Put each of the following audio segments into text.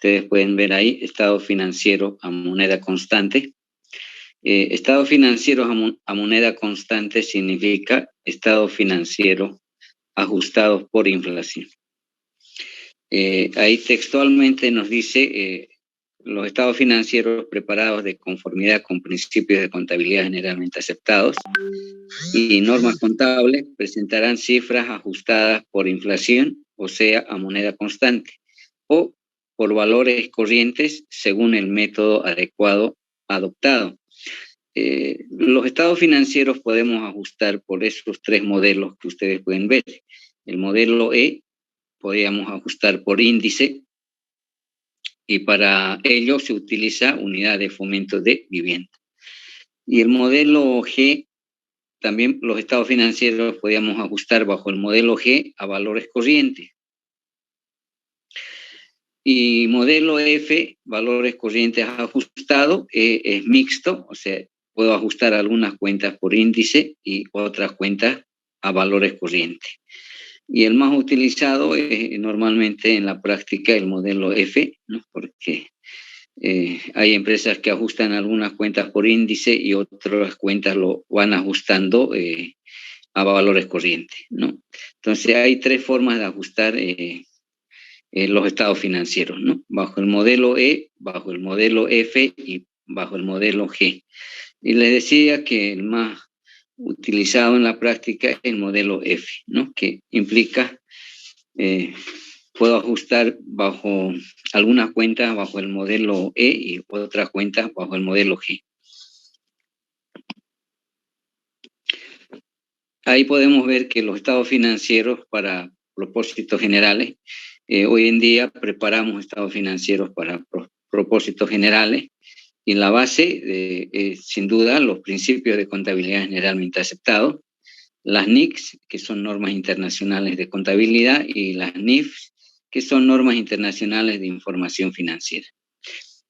Ustedes pueden ver ahí, estado financiero a moneda constante. Estado financiero a moneda constante significa estado financiero ajustados por inflación. Ahí textualmente nos dice los estados financieros preparados de conformidad con principios de contabilidad generalmente aceptados y normas contables presentarán cifras ajustadas por inflación, o sea, a moneda constante, o por valores corrientes según el método adecuado adoptado. Los estados financieros podemos ajustar por esos tres modelos que ustedes pueden ver. El modelo E podríamos ajustar por índice y para ello se utiliza unidad de fomento de vivienda. Y el modelo G, también los estados financieros podríamos ajustar bajo el modelo G a valores corrientes. Y modelo F, valores corrientes ajustados, es mixto, o sea, puedo ajustar algunas cuentas por índice y otras cuentas a valores corrientes. Y el más utilizado es normalmente en la práctica el modelo F, ¿no? Porque hay empresas que ajustan algunas cuentas por índice y otras cuentas lo van ajustando a valores corrientes, ¿no? Entonces hay tres formas de ajustar los estados financieros, ¿no? Bajo el modelo E, bajo el modelo F y bajo el modelo G. Y les decía que el más utilizado en la práctica es el modelo F, ¿no? Que implica, puedo ajustar bajo algunas cuentas bajo el modelo E y otras cuentas bajo el modelo G. Ahí podemos ver que los estados financieros para propósitos generales, hoy en día preparamos estados financieros para propósitos generales y la base, sin duda, los principios de contabilidad generalmente aceptados, las NICs, que son normas internacionales de contabilidad, y las NIFs, que son normas internacionales de información financiera.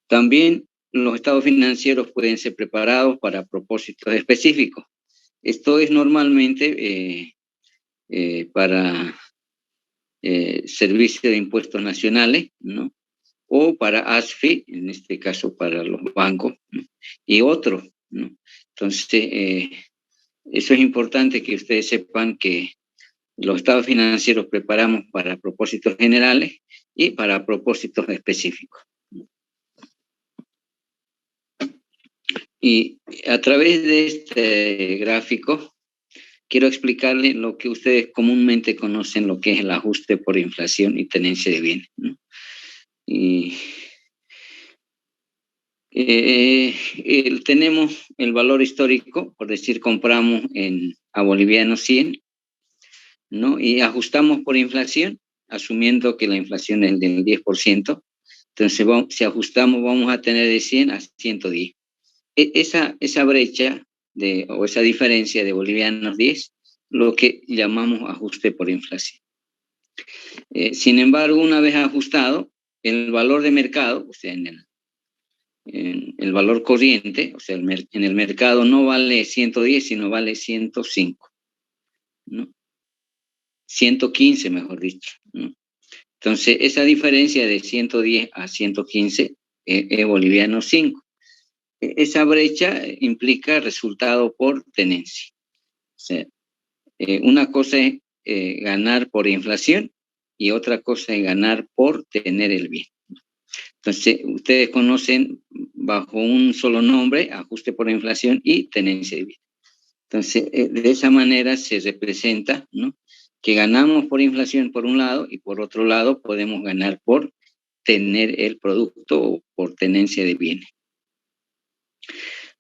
También los estados financieros pueden ser preparados para propósitos específicos. Esto es normalmente para servicio de impuestos nacionales, ¿no? O para ASFI, en este caso para los bancos, ¿no? Y otros, ¿no? Entonces, eso es importante que ustedes sepan que los estados financieros preparamos para propósitos generales y para propósitos específicos. Y a través de este gráfico quiero explicarles lo que ustedes comúnmente conocen, lo que es el ajuste por inflación y tenencia de bienes, ¿no? Y tenemos el valor histórico, por decir, compramos a boliviano 100, ¿no? Y ajustamos por inflación, asumiendo que la inflación es del 10%. Entonces, si ajustamos, vamos a tener de 100 a 110. Esa brecha o esa diferencia de bolivianos 10, lo que llamamos ajuste por inflación. Sin embargo, una vez ajustado, el valor de mercado, o sea, en el valor corriente, o sea, en el mercado no vale 110, sino vale 105, ¿no? 115, mejor dicho, ¿no? Entonces, esa diferencia de 110 a 115 es boliviano 5. Esa brecha implica resultado por tenencia. O sea, una cosa es ganar por inflación y otra cosa es ganar por tener el bien. Entonces, ustedes conocen bajo un solo nombre, ajuste por inflación y tenencia de bien. Entonces, de esa manera se representa, ¿no?, que ganamos por inflación por un lado y por otro lado podemos ganar por tener el producto o por tenencia de bienes.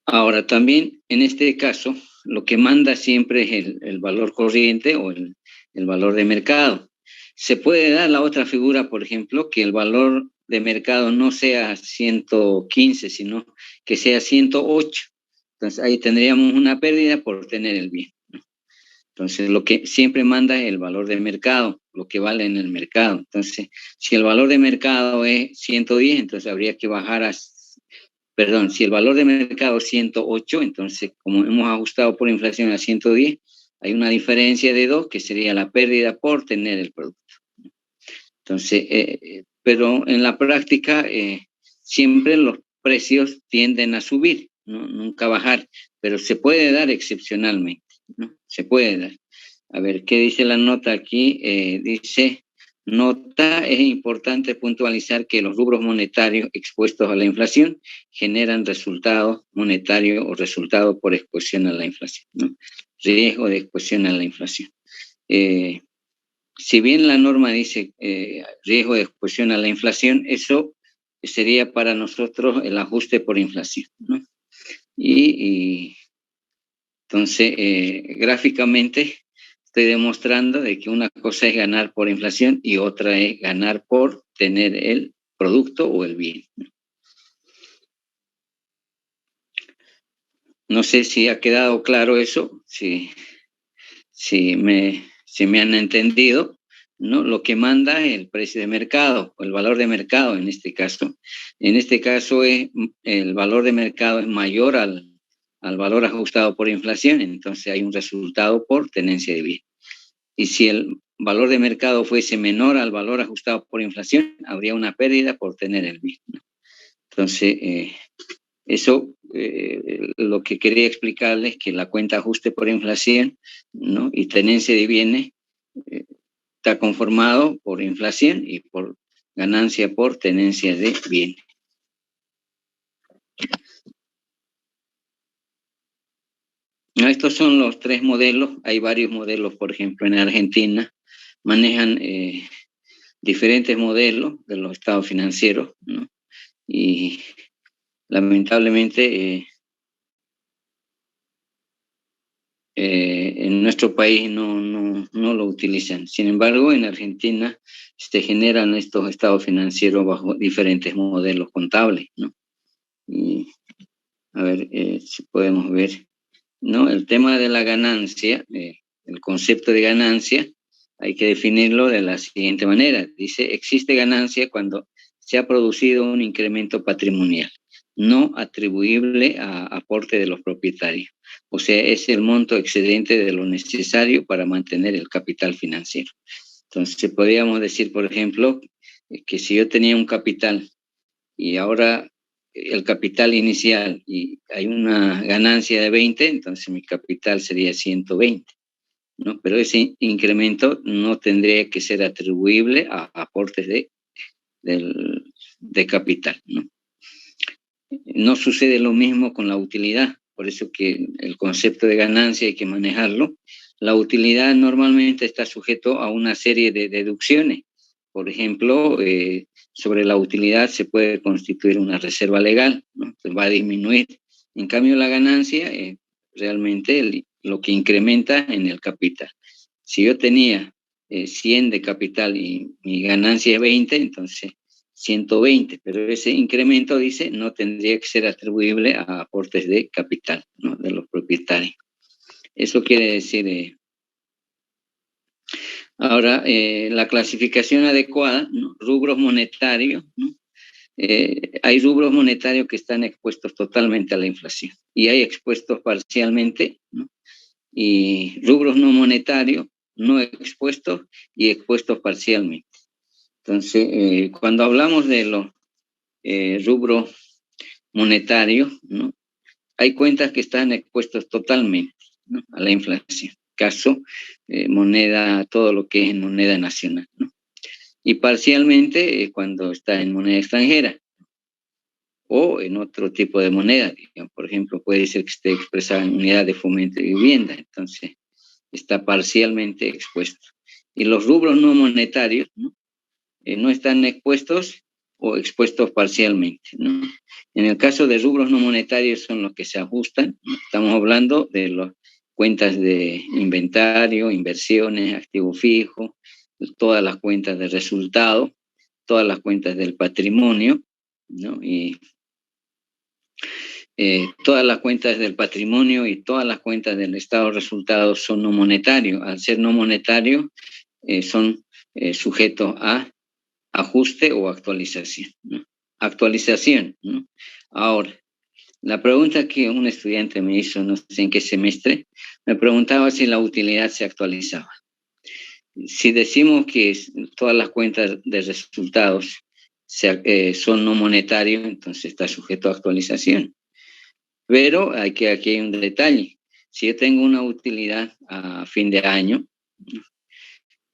Ahora, también en este caso, lo que manda siempre es el valor corriente o el valor de mercado. Se puede dar la otra figura, por ejemplo, que el valor de mercado no sea 115, sino que sea 108. Entonces, ahí tendríamos una pérdida por tener el bien, ¿no? Entonces, lo que siempre manda es el valor de mercado, lo que vale en el mercado. Entonces, si el valor de mercado es 110, entonces habría que bajar si el valor de mercado es 108, entonces como hemos ajustado por inflación a 110, hay una diferencia de 2 que sería la pérdida por tener el producto. Entonces, pero en la práctica siempre los precios tienden a subir, ¿no? Nunca bajar, pero se puede dar excepcionalmente, ¿no? Se puede dar. A ver, ¿qué dice la nota aquí? Dice, nota, es importante puntualizar que los rubros monetarios expuestos a la inflación generan resultados monetarios o resultados por exposición a la inflación, ¿no? Riesgo de exposición a la inflación. Si bien la norma dice riesgo de exposición a la inflación, eso sería para nosotros el ajuste por inflación, ¿no? Y entonces, gráficamente estoy demostrando de que una cosa es ganar por inflación y otra es ganar por tener el producto o el bien. No sé si ha quedado claro eso, si me han entendido, ¿no? Lo que manda es el precio de mercado, o el valor de mercado en este caso. En este caso el valor de mercado es mayor al valor ajustado por inflación, entonces hay un resultado por tenencia de bien. Y si el valor de mercado fuese menor al valor ajustado por inflación, habría una pérdida por tener el bien, ¿no? Entonces, eso lo que quería explicarles es que la cuenta ajuste por inflación, ¿no? Y tenencia de bienes está conformado por inflación y por ganancia por tenencia de bienes. Estos son los tres modelos. Hay varios modelos, por ejemplo, en Argentina manejan diferentes modelos de los estados financieros, ¿no? Y lamentablemente en nuestro país no lo utilizan. Sin embargo, en Argentina se generan estos estados financieros bajo diferentes modelos contables, ¿no? Y a ver si podemos ver, ¿no? El tema de la ganancia, el concepto de ganancia, hay que definirlo de la siguiente manera. Dice, existe ganancia cuando se ha producido un incremento patrimonial no atribuible a aporte de los propietarios. O sea, es el monto excedente de lo necesario para mantener el capital financiero. Entonces, podríamos decir, por ejemplo, que si yo tenía un capital y ahora el capital inicial y hay una ganancia de 20, entonces mi capital sería 120, ¿no? Pero ese incremento no tendría que ser atribuible a aportes de capital, ¿no? No sucede lo mismo con la utilidad, por eso que el concepto de ganancia hay que manejarlo. La utilidad normalmente está sujeto a una serie de deducciones. Por ejemplo, sobre la utilidad se puede constituir una reserva legal, ¿no? Entonces va a disminuir. En cambio, la ganancia realmente lo que incrementa en el capital. Si yo tenía 100 de capital y mi ganancia es 20, entonces 120, pero ese incremento, dice, no tendría que ser atribuible a aportes de capital, ¿no? De los propietarios. Eso quiere decir, ahora, la clasificación adecuada, ¿no? Rubros monetarios, ¿no? Hay rubros monetarios que están expuestos totalmente a la inflación y hay expuestos parcialmente, ¿no? Y rubros no monetarios, no expuestos y expuestos parcialmente. Entonces, cuando hablamos de los rubros monetarios, ¿no? Hay cuentas que están expuestos totalmente, ¿no? A la inflación. Caso, moneda, todo lo que es en moneda nacional, ¿no? Y parcialmente cuando está en moneda extranjera o en otro tipo de moneda, digamos, por ejemplo, puede ser que esté expresada en unidad de fomento de vivienda, entonces está parcialmente expuesto. Y los rubros no monetarios, ¿no? No están expuestos o expuestos parcialmente, ¿no? En el caso de rubros no monetarios son los que se ajustan, ¿no? Estamos hablando de las cuentas de inventario, inversiones, activo fijo, todas las cuentas de resultado, todas las cuentas del patrimonio, ¿no? Y todas las cuentas del patrimonio y todas las cuentas del estado de resultados son no monetarios. Al ser no monetarios, son sujetos a ajuste o actualización, ¿no? Actualización, ¿no? Ahora, la pregunta que un estudiante me hizo, no sé en qué semestre, me preguntaba si la utilidad se actualizaba. Si decimos que todas las cuentas de resultados son no monetarios, entonces está sujeto a actualización. Pero aquí hay un detalle. Si yo tengo una utilidad a fin de año,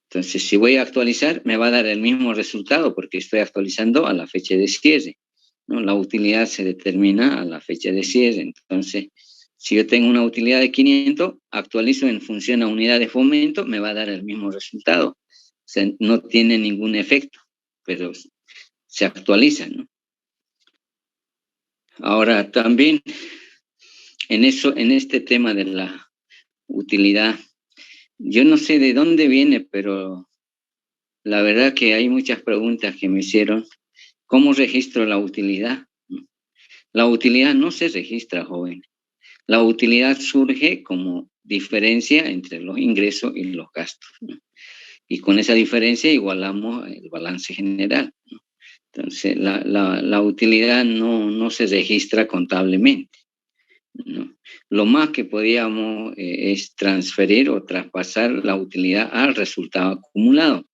entonces si voy a actualizar, me va a dar el mismo resultado porque estoy actualizando a la fecha de cierre, ¿no? La utilidad se determina a la fecha de cierre. Entonces, si yo tengo una utilidad de 500, actualizo en función a unidad de fomento, me va a dar el mismo resultado. O sea, no tiene ningún efecto, pero se actualiza, ¿no? Ahora, también en este tema de la utilidad, yo no sé de dónde viene, pero la verdad que hay muchas preguntas que me hicieron. ¿Cómo registro la utilidad? La utilidad no se registra, joven. La utilidad surge como diferencia entre los ingresos y los gastos, ¿no? Y con esa diferencia igualamos el balance general, ¿no? Entonces, la utilidad no se registra contablemente, ¿no? Lo más que podíamos es transferir o traspasar la utilidad al resultado acumulado,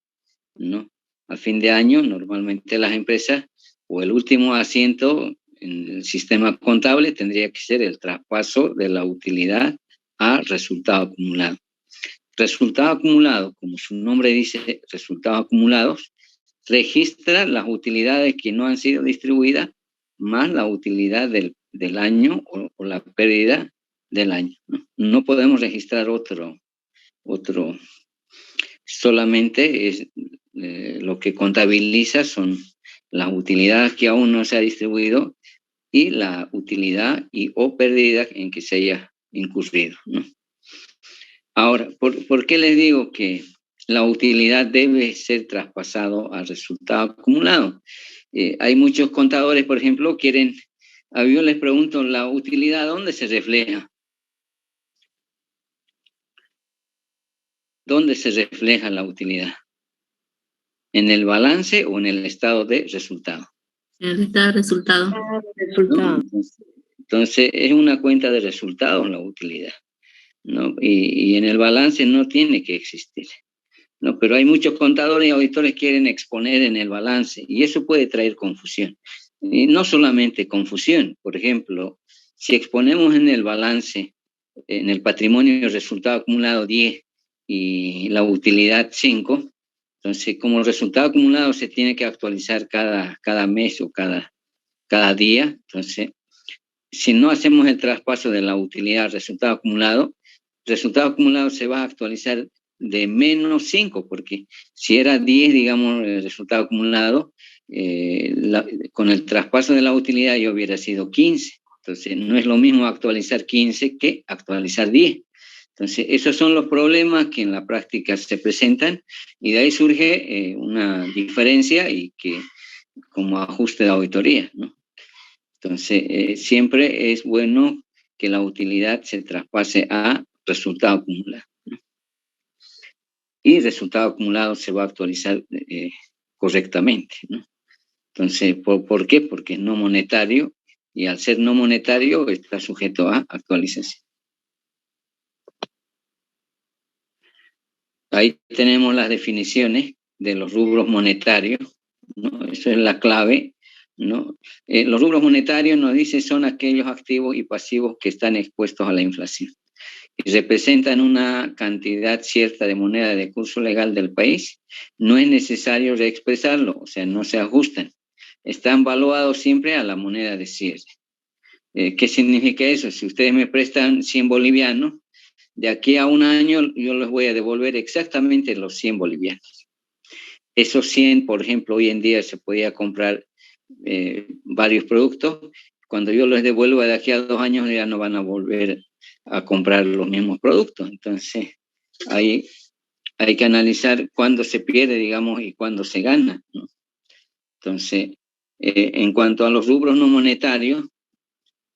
¿no? A fin de año, normalmente las empresas o el último asiento en el sistema contable tendría que ser el traspaso de la utilidad a resultado acumulado. Resultado acumulado, como su nombre dice, resultados acumulados, registra las utilidades que no han sido distribuidas más la utilidad del año o la pérdida del año, ¿no? No podemos registrar otro, solamente es lo que contabiliza son las utilidades que aún no se ha distribuido y la utilidad y o pérdida en que se haya incurrido, ¿no? Ahora, ¿por qué les digo que la utilidad debe ser traspasado al resultado acumulado? Hay muchos contadores, por ejemplo, yo les pregunto, ¿la utilidad dónde se refleja? ¿Dónde se refleja la utilidad? ¿En el balance o en el estado de resultado? En el estado de resultado. ¿No? Entonces, es una cuenta de resultados la utilidad, ¿no? Y en el balance no tiene que existir, ¿no? Pero hay muchos contadores y auditores que quieren exponer en el balance y eso puede traer confusión. Y no solamente confusión, por ejemplo, si exponemos en el balance, en el patrimonio resultado acumulado 10 y la utilidad 5, entonces como resultado acumulado se tiene que actualizar cada mes o cada día, entonces si no hacemos el traspaso de la utilidad al resultado acumulado se va a actualizar de menos 5, porque si era 10, digamos, el resultado acumulado, con el traspaso de la utilidad ya hubiera sido 15. Entonces, no es lo mismo actualizar 15 que actualizar 10. Entonces, esos son los problemas que en la práctica se presentan y de ahí surge una diferencia y que como ajuste de auditoría, ¿no? Entonces, siempre es bueno que la utilidad se traspase a resultado acumulado, ¿no? Y resultado acumulado se va a actualizar correctamente, ¿no? Entonces, ¿por qué? Porque es no monetario y al ser no monetario está sujeto a actualización. Ahí tenemos las definiciones de los rubros monetarios, ¿no? Eso es la clave, ¿no? Los rubros monetarios nos dice son aquellos activos y pasivos que están expuestos a la inflación y representan una cantidad cierta de moneda de curso legal del país. No es necesario reexpresarlo, o sea, no se ajustan. Están valuados siempre a la moneda de cierre. ¿Qué significa eso? Si ustedes me prestan 100 bolivianos, de aquí a un año yo les voy a devolver exactamente los 100 bolivianos. Esos 100, por ejemplo, hoy en día se podía comprar varios productos. Cuando yo los devuelva de aquí a 2 años ya no van a volver a comprar los mismos productos. Entonces, ahí hay que analizar cuándo se pierde, digamos, y cuándo se gana, ¿no? Entonces, en cuanto a los rubros no monetarios,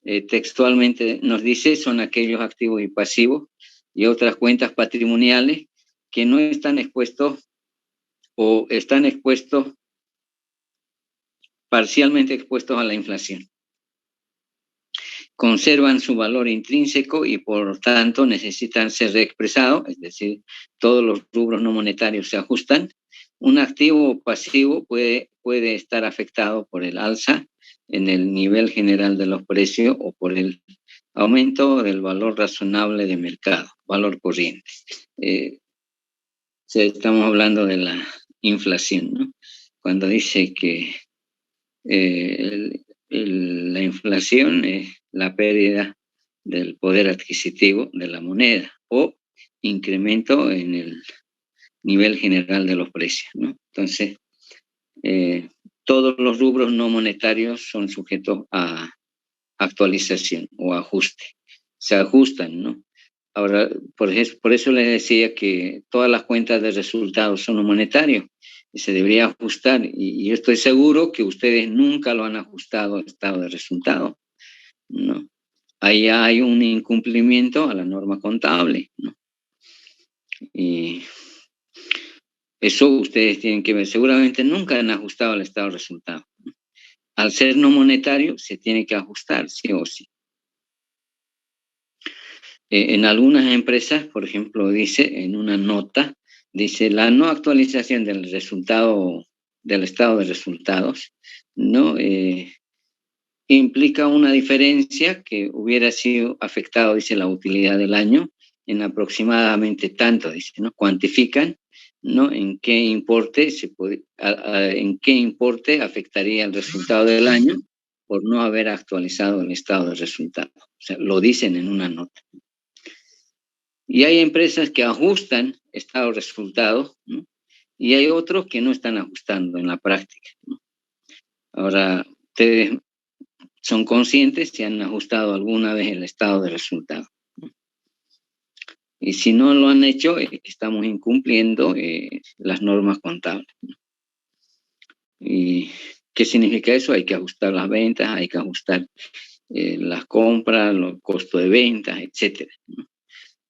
textualmente nos dice son aquellos activos y pasivos y otras cuentas patrimoniales que no están expuestos o están expuestos, parcialmente expuestos a la inflación. Conservan su valor intrínseco y por tanto necesitan ser reexpresados, es decir, todos los rubros no monetarios se ajustan. Un activo o pasivo puede puede estar afectado por el alza en el nivel general de los precios o por el aumento del valor razonable de mercado, valor corriente. Estamos hablando de la inflación, ¿no? Cuando dice que la inflación es la pérdida del poder adquisitivo de la moneda o incremento en el nivel general de los precios, ¿no? Entonces, todos los rubros no monetarios son sujetos a actualización o ajuste. Se ajustan, ¿no? Ahora, por eso les decía que todas las cuentas de resultados son monetarios y se debería ajustar. Y yo estoy seguro que ustedes nunca lo han ajustado al estado de resultado, ¿no? Ahí hay un incumplimiento a la norma contable, ¿no? Y eso ustedes tienen que ver. Seguramente nunca han ajustado al estado de resultado. Al ser no monetario, se tiene que ajustar, sí o sí. En algunas empresas, por ejemplo, dice en una nota, dice la no actualización del resultado, del estado de resultados, ¿no? Implica una diferencia que hubiera sido afectado, dice, la utilidad del año en aproximadamente tanto, dice, ¿no? Cuantifican, ¿no? En qué importe en qué importe afectaría el resultado del año por no haber actualizado el estado de resultado. O sea, lo dicen en una nota. Y hay empresas que ajustan estado de resultados, ¿no? Y hay otros que no están ajustando en la práctica, ¿no? Ahora, ustedes son conscientes si han ajustado alguna vez el estado de resultado, ¿no? Y si no lo han hecho, estamos incumpliendo las normas contables, ¿no? ¿Y qué significa eso? Hay que ajustar las ventas, hay que ajustar las compras, los costos de ventas, etcétera, ¿no?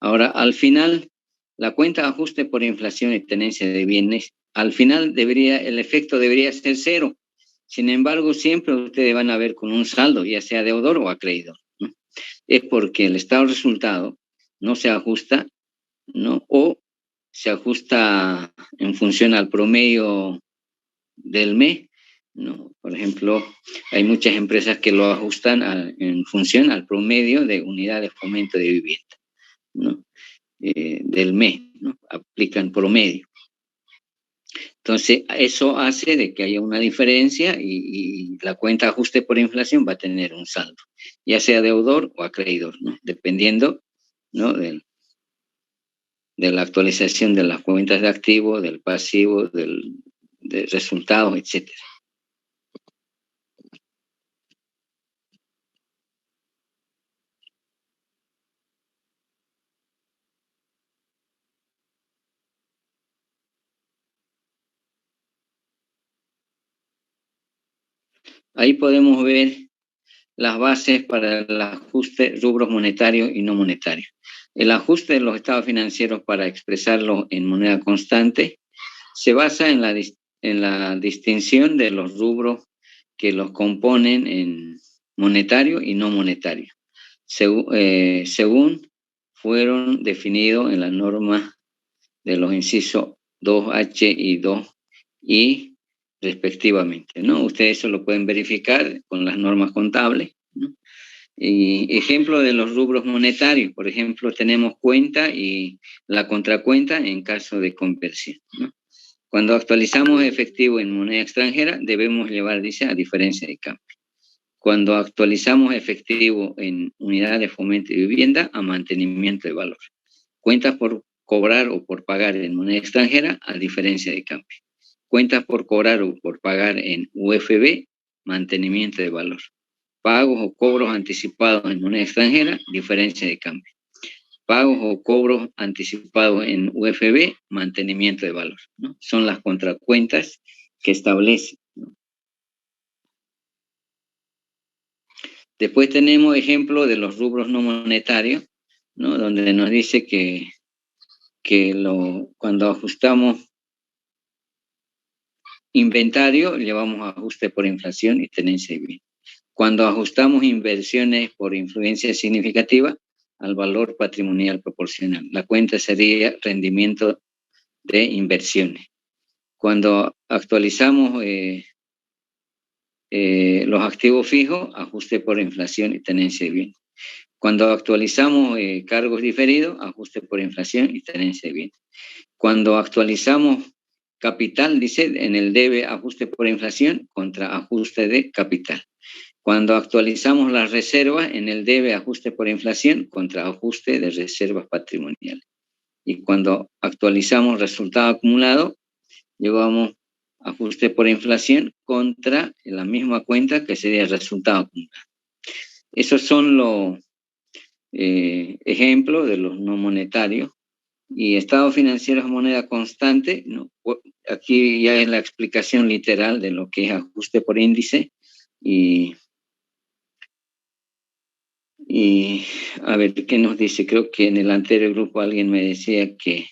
Ahora, al final, la cuenta de ajuste por inflación y tenencia de bienes, al final el efecto debería ser cero. Sin embargo, siempre ustedes van a ver con un saldo, ya sea deudor o acreedor, ¿no? Es porque el estado de resultado no se ajusta, ¿no? O se ajusta en función al promedio del mes, ¿no? Por ejemplo, hay muchas empresas que lo ajustan en función al promedio de unidades de fomento de vivienda, ¿no? Del mes, ¿no? Aplican promedio. Entonces, eso hace de que haya una diferencia y la cuenta de ajuste por inflación va a tener un saldo, ya sea deudor o acreedor, ¿no? Dependiendo, ¿no? de la actualización de las cuentas de activo, del pasivo, de resultados, etcétera. Ahí podemos ver las bases para el ajuste rubros monetarios y no monetarios. El ajuste de los estados financieros para expresarlo en moneda constante se basa en la distinción de los rubros que los componen en monetario y no monetario, según fueron definidos en la norma de los incisos 2H y 2I respectivamente, ¿no? Ustedes eso lo pueden verificar con las normas contables, ¿no? Y ejemplo de los rubros monetarios, por ejemplo, tenemos cuenta y la contracuenta en caso de conversión, ¿no? Cuando actualizamos efectivo en moneda extranjera, debemos llevar, dice, a diferencia de cambio. Cuando actualizamos efectivo en unidades de fomento y vivienda, a mantenimiento de valor. Cuentas por cobrar o por pagar en moneda extranjera, a diferencia de cambio. Cuentas por cobrar o por pagar en UFB, mantenimiento de valor. Pagos o cobros anticipados en moneda extranjera, diferencia de cambio. Pagos o cobros anticipados en UFB, mantenimiento de valor, ¿no? Son las contracuentas que establecen, ¿no? Después tenemos ejemplo de los rubros no monetarios, ¿no? Donde nos dice que cuando ajustamos inventario, llevamos ajuste por inflación y tenencia de bien. Cuando ajustamos inversiones por influencia significativa, al valor patrimonial proporcional. La cuenta sería rendimiento de inversiones. Cuando actualizamos los activos fijos, ajuste por inflación y tenencia de bienes. Cuando actualizamos cargos diferidos, ajuste por inflación y tenencia de bienes. Cuando actualizamos capital, dice, en el debe ajuste por inflación contra ajuste de capital. Cuando actualizamos las reservas, en el debe ajuste por inflación contra ajuste de reservas patrimoniales. Y cuando actualizamos resultado acumulado, llevamos ajuste por inflación contra la misma cuenta que sería el resultado acumulado. Esos son los ejemplos de los no monetarios. Y estado financiero es moneda constante, ¿no? Aquí ya es la explicación literal de lo que es ajuste por índice. Y a ver, ¿qué nos dice? Creo que en el anterior grupo alguien me decía que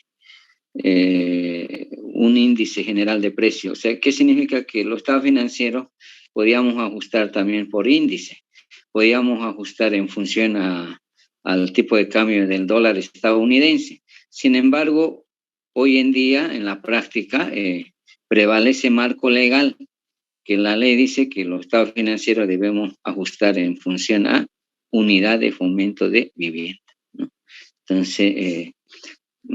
un índice general de precios. O sea, ¿qué significa? Que los estados financieros podíamos ajustar también por índice. Podíamos ajustar en función al tipo de cambio del dólar estadounidense. Sin embargo, hoy en día, en la práctica, prevalece marco legal, que la ley dice que los estados financieros debemos ajustar en función a unidad de fomento de vivienda, ¿no? Entonces,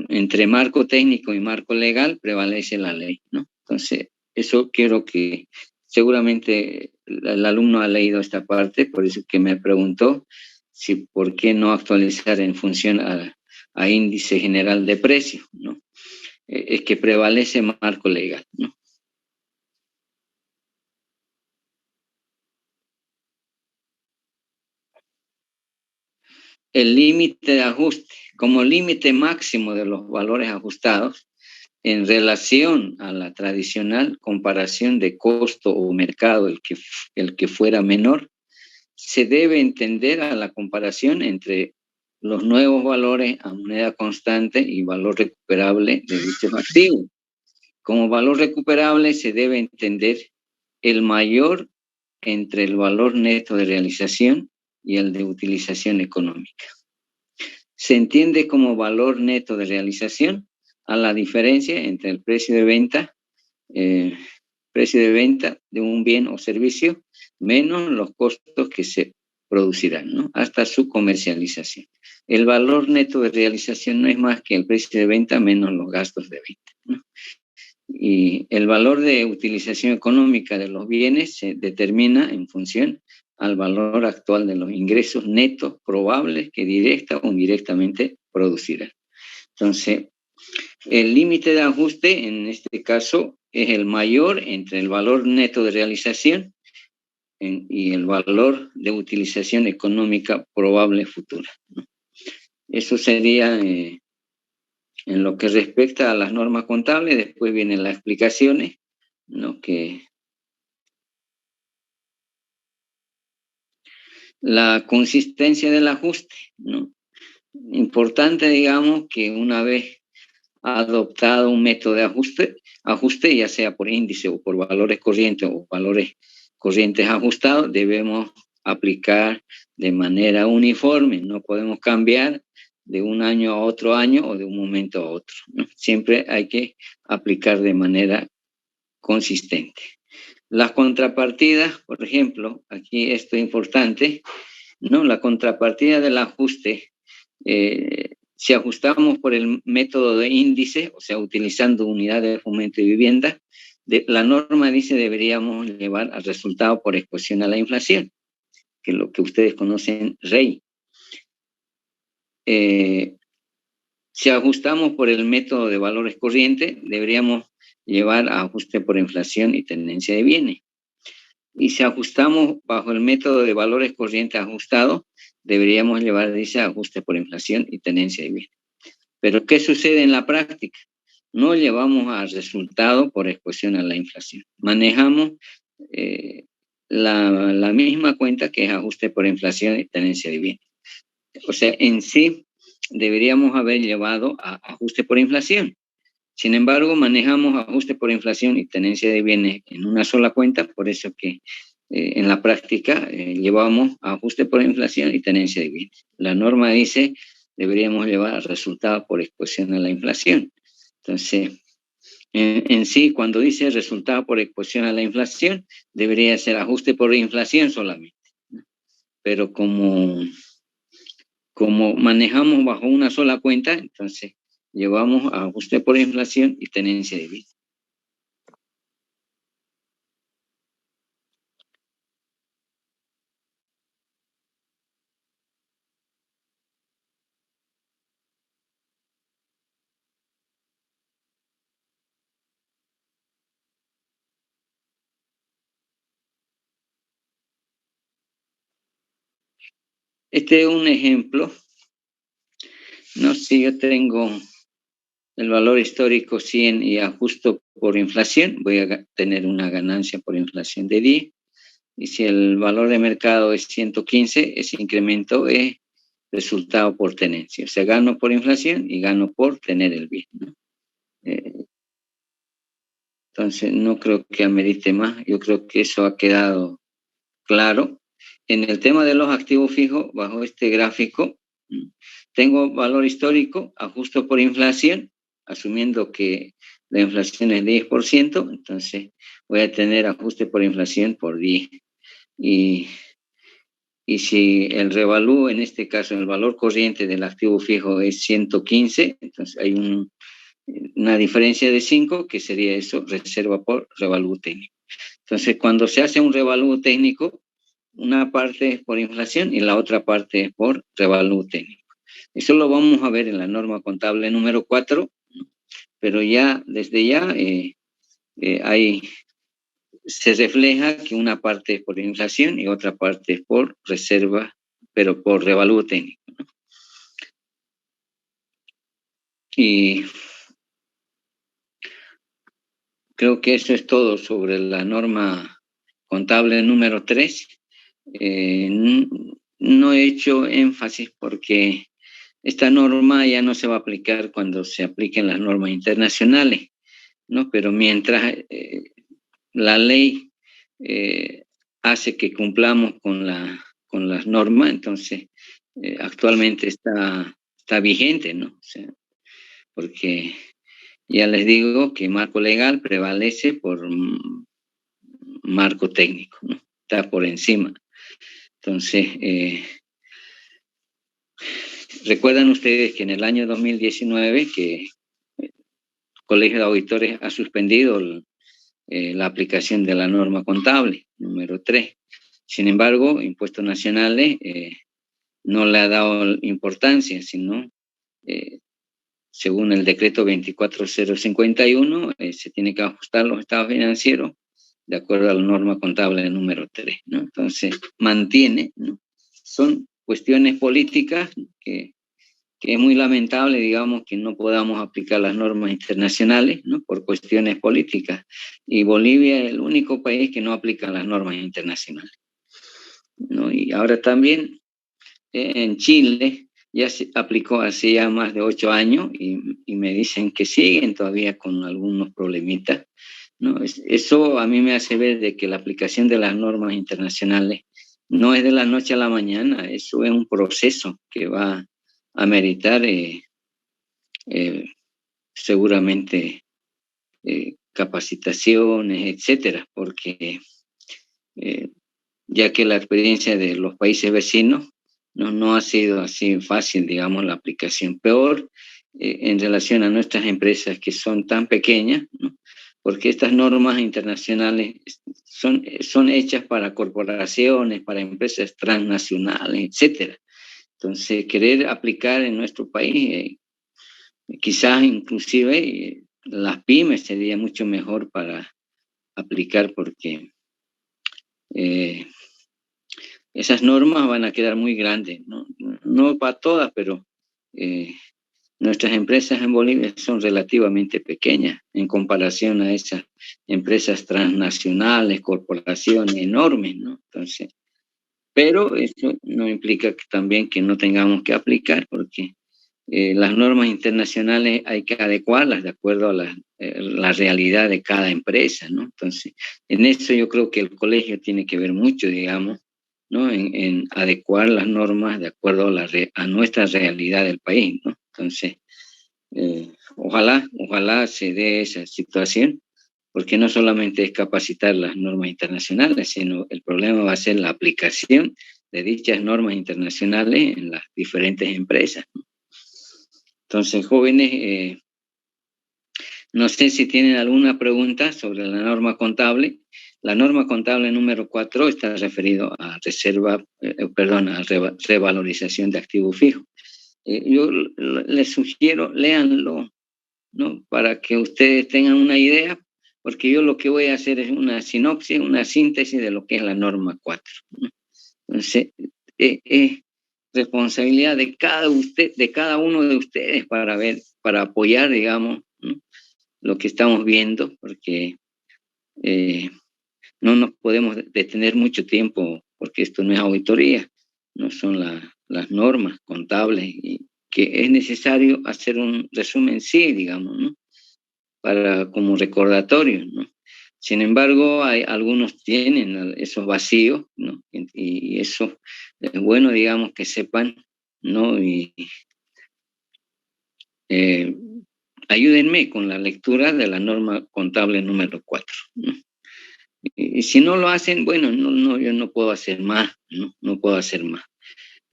entre marco técnico y marco legal prevalece la ley, ¿no? Entonces, eso quiero que seguramente el alumno ha leído esta parte, por eso que me preguntó si por qué no actualizar en función a índice general de precios, ¿no? Es que prevalece marco legal, ¿no? El límite de ajuste, como límite máximo de los valores ajustados, en relación a la tradicional comparación de costo o mercado, el que fuera menor, se debe entender a la comparación entre los nuevos valores a moneda constante y valor recuperable de dichos activos. Como valor recuperable se debe entender el mayor entre el valor neto de realización y el de utilización económica. Se entiende como valor neto de realización a la diferencia entre el precio de venta de un bien o servicio menos los costos que se producirán, ¿no? Hasta su comercialización. El valor neto de realización no es más que el precio de venta menos los gastos de venta, ¿no? Y el valor de utilización económica de los bienes se determina en función al valor actual de los ingresos netos probables que directa o indirectamente producirán. Entonces, el límite de ajuste en este caso es el mayor entre el valor neto de realización y el valor de utilización económica probable futura, ¿no? Eso sería en lo que respecta a las normas contables. Después vienen las explicaciones, ¿no? Que la consistencia del ajuste, ¿no? Importante, digamos, que una vez adoptado un método de ajuste, ya sea por índice o por valores corrientes o valores corrientes ajustados, debemos aplicar de manera uniforme. No podemos cambiar de un año a otro año o de un momento a otro, ¿no? Siempre hay que aplicar de manera consistente. Las contrapartidas, por ejemplo, aquí esto es importante, ¿no? La contrapartida del ajuste, si ajustamos por el método de índice, o sea, utilizando unidades de fomento de vivienda, la norma dice deberíamos llevar al resultado por exposición a la inflación, que es lo que ustedes conocen, REI. Si ajustamos por el método de valores corrientes, deberíamos llevar a ajuste por inflación y tendencia de bienes. Y si ajustamos bajo el método de valores corrientes ajustados, deberíamos llevar, dice, ajuste por inflación y tendencia de bienes. Pero ¿qué sucede en la práctica? No llevamos al resultado por exposición a la inflación. Manejamos la misma cuenta que es ajuste por inflación y tenencia de bienes. O sea, en sí deberíamos haber llevado a ajuste por inflación. Sin embargo, manejamos ajuste por inflación y tenencia de bienes en una sola cuenta, por eso que en la práctica llevamos ajuste por inflación y tenencia de bienes. La norma dice deberíamos llevar al resultado por exposición a la inflación. Entonces, En sí, cuando dice resultado por exposición a la inflación, debería ser ajuste por inflación solamente, ¿no? Pero como manejamos bajo una sola cuenta, entonces llevamos a ajuste por inflación y tenencia de vida. Este es un ejemplo, ¿no? Si yo tengo el valor histórico 100 y ajusto por inflación, voy a tener una ganancia por inflación de 10. Y si el valor de mercado es 115, ese incremento es resultado por tenencia. O sea, gano por inflación y gano por tener el bien, ¿no? Entonces, no creo que amerite más. Yo creo que eso ha quedado claro. En el tema de los activos fijos, bajo este gráfico, tengo valor histórico, ajusto por inflación, asumiendo que la inflación es 10%, entonces voy a tener ajuste por inflación por 10. Y si el revalúo, en este caso, el valor corriente del activo fijo es 115, entonces hay una diferencia de 5, que sería eso, reserva por revalúo técnico. Entonces, cuando se hace un revalúo técnico, una parte es por inflación y la otra parte es por revalúo técnico. Eso lo vamos a ver en la norma contable número 4, pero ya desde ya se refleja que una parte es por inflación y otra parte es por reserva, pero por revalúo técnico, ¿no? Y creo que eso es todo sobre la norma contable número 3. No he hecho énfasis porque esta norma ya no se va a aplicar cuando se apliquen las normas internacionales, ¿no? Pero mientras la ley hace que cumplamos con las normas, entonces actualmente está vigente, ¿no? O sea, porque ya les digo que marco legal prevalece por marco técnico, ¿no? Está por encima. Entonces, recuerdan ustedes que en el año 2019 que el Colegio de Auditores ha suspendido la aplicación de la norma contable número 3. Sin embargo, Impuestos Nacionales no le ha dado importancia, sino según el decreto 24051, se tiene que ajustar los estados financieros de acuerdo a la norma contable número 3, ¿no? Entonces, mantiene, ¿no? Son cuestiones políticas que es muy lamentable, digamos, que no podamos aplicar las normas internacionales, ¿no? Por cuestiones políticas. Y Bolivia es el único país que no aplica las normas internacionales, ¿no? Y ahora también en Chile ya se aplicó hace ya más de 8 años y me dicen que siguen todavía con algunos problemitas, ¿no? Eso a mí me hace ver de que la aplicación de las normas internacionales no es de la noche a la mañana, eso es un proceso que va a meritar seguramente capacitaciones, etcétera, porque ya que la experiencia de los países vecinos no ha sido así fácil, digamos, la aplicación. Peor en relación a nuestras empresas que son tan pequeñas, ¿no? Porque estas normas internacionales son hechas para corporaciones, para empresas transnacionales, etcétera. Entonces, querer aplicar en nuestro país, quizás inclusive las pymes sería mucho mejor para aplicar porque esas normas van a quedar muy grandes, no para todas, pero nuestras empresas en Bolivia son relativamente pequeñas en comparación a esas empresas transnacionales, corporaciones enormes, ¿no? Entonces, pero eso no implica también que no tengamos que aplicar, porque las normas internacionales hay que adecuarlas de acuerdo a la realidad de cada empresa, ¿no? Entonces, en eso yo creo que el colegio tiene que ver mucho, digamos, ¿no? En adecuar las normas de acuerdo a nuestra realidad del país, ¿no? Entonces, Ojalá se dé esa situación, porque no solamente es capacitar las normas internacionales, sino el problema va a ser la aplicación de dichas normas internacionales en las diferentes empresas. Entonces, jóvenes, no sé si tienen alguna pregunta sobre la norma contable. La norma contable número 4 está referido a revalorización de activos fijos. Yo les sugiero, léanlo, ¿no? Para que ustedes tengan una idea, porque yo lo que voy a hacer es una sinopsis, una síntesis de lo que es la norma 4, ¿no? Entonces, es responsabilidad de cada uno de ustedes para apoyar, digamos, ¿no? Lo que estamos viendo, porque no nos podemos detener mucho tiempo, porque esto no es auditoría, no son las normas contables, y que es necesario hacer un resumen, sí, digamos, ¿no? Como recordatorio, ¿no? Sin embargo, algunos tienen esos vacíos, ¿no? Y eso es bueno, digamos, que sepan, ¿no? Y ayúdenme con la lectura de la norma contable número 4, ¿no? Y si no lo hacen, bueno, yo no puedo hacer más, ¿no? No puedo hacer más,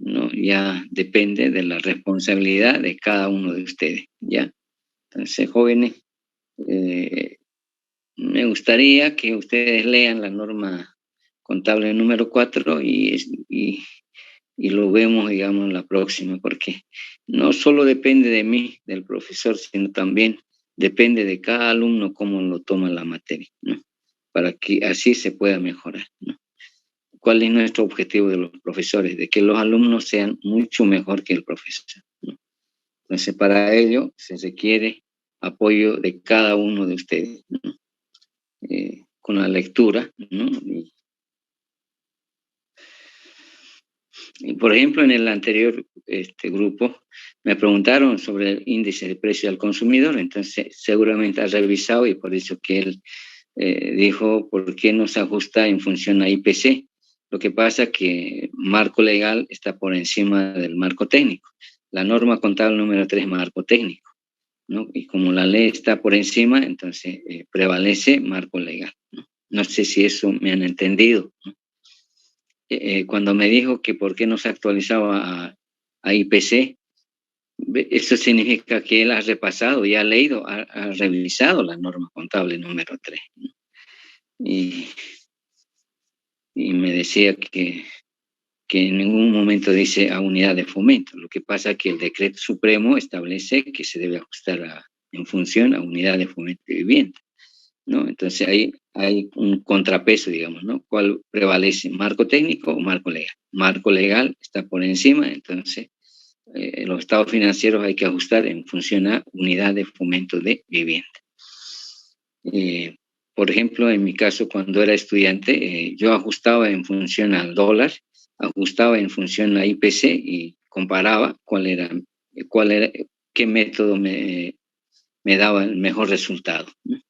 ¿no? Ya depende de la responsabilidad de cada uno de ustedes, ¿ya? Entonces, jóvenes, me gustaría que ustedes lean la norma contable número 4 y lo vemos, digamos, la próxima, porque no solo depende de mí, del profesor, sino también depende de cada alumno cómo lo toma la materia, ¿no? Para que así se pueda mejorar, ¿no? ¿Cuál es nuestro objetivo de los profesores? De que los alumnos sean mucho mejor que el profesor, ¿no? Entonces, para ello se requiere apoyo de cada uno de ustedes, ¿no? Con la lectura, ¿no? Y por ejemplo, en el anterior grupo me preguntaron sobre el índice de precio al consumidor, entonces seguramente ha revisado y por eso que él dijo por qué no se ajusta en función a IPC. Lo que pasa es que marco legal está por encima del marco técnico. La norma contable número 3 es marco técnico, ¿no? Y como la ley está por encima, entonces prevalece marco legal, ¿no? No sé si eso me han entendido, ¿no? Cuando me dijo que por qué no se actualizaba a IPC, eso significa que él ha repasado y ha leído, ha revisado la norma contable número 3, ¿no? Y me decía que en ningún momento dice a unidad de fomento. Lo que pasa es que el decreto supremo establece que se debe ajustar en función a unidad de fomento de vivienda, ¿no? Entonces hay un contrapeso, digamos, ¿no? ¿Cuál prevalece? ¿Marco técnico o marco legal? Marco legal está por encima, entonces los estados financieros hay que ajustar en función a unidad de fomento de vivienda. Por ejemplo, en mi caso, cuando era estudiante, yo ajustaba en función al dólar, ajustaba en función a IPC y comparaba qué método me daba el mejor resultado, ¿no?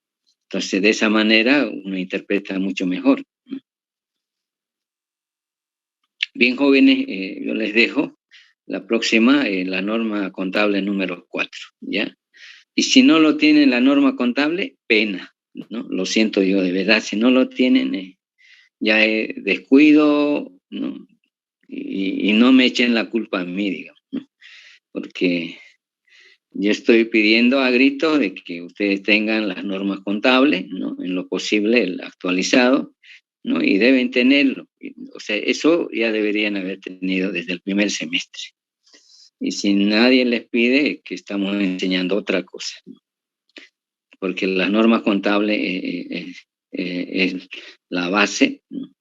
Entonces, de esa manera uno interpreta mucho mejor, ¿no? Bien, jóvenes, yo les dejo la próxima, la norma contable número 4, ¿ya? Y si no lo tienen la norma contable, pena, ¿no? Lo siento yo, de verdad, si no lo tienen, ya es descuido, ¿no? Y no me echen la culpa a mí, digamos, ¿no? Porque yo estoy pidiendo a grito de que ustedes tengan las normas contables, ¿no? En lo posible el actualizado, ¿no? Y deben tenerlo. O sea, eso ya deberían haber tenido desde el primer semestre. Y si nadie les pide, que estamos enseñando otra cosa, ¿no? Porque las normas contables es la base, ¿no?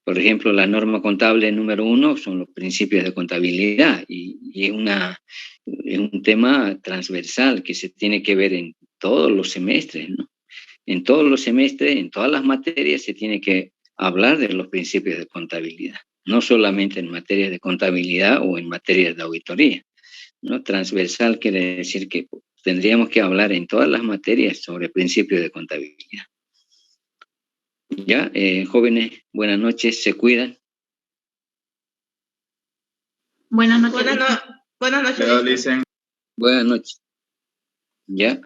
Por ejemplo, la norma contable número 1 son los principios de contabilidad y es un tema transversal que se tiene que ver en todos los semestres, ¿no? En todos los semestres, en todas las materias se tiene que hablar de los principios de contabilidad, no solamente en materias de contabilidad o en materias de auditoría, ¿no? Transversal quiere decir que tendríamos que hablar en todas las materias sobre principios de contabilidad. Ya, jóvenes, buenas noches, se cuidan. Buenas noches. Buenas noches. Buenas noches. ¿ya?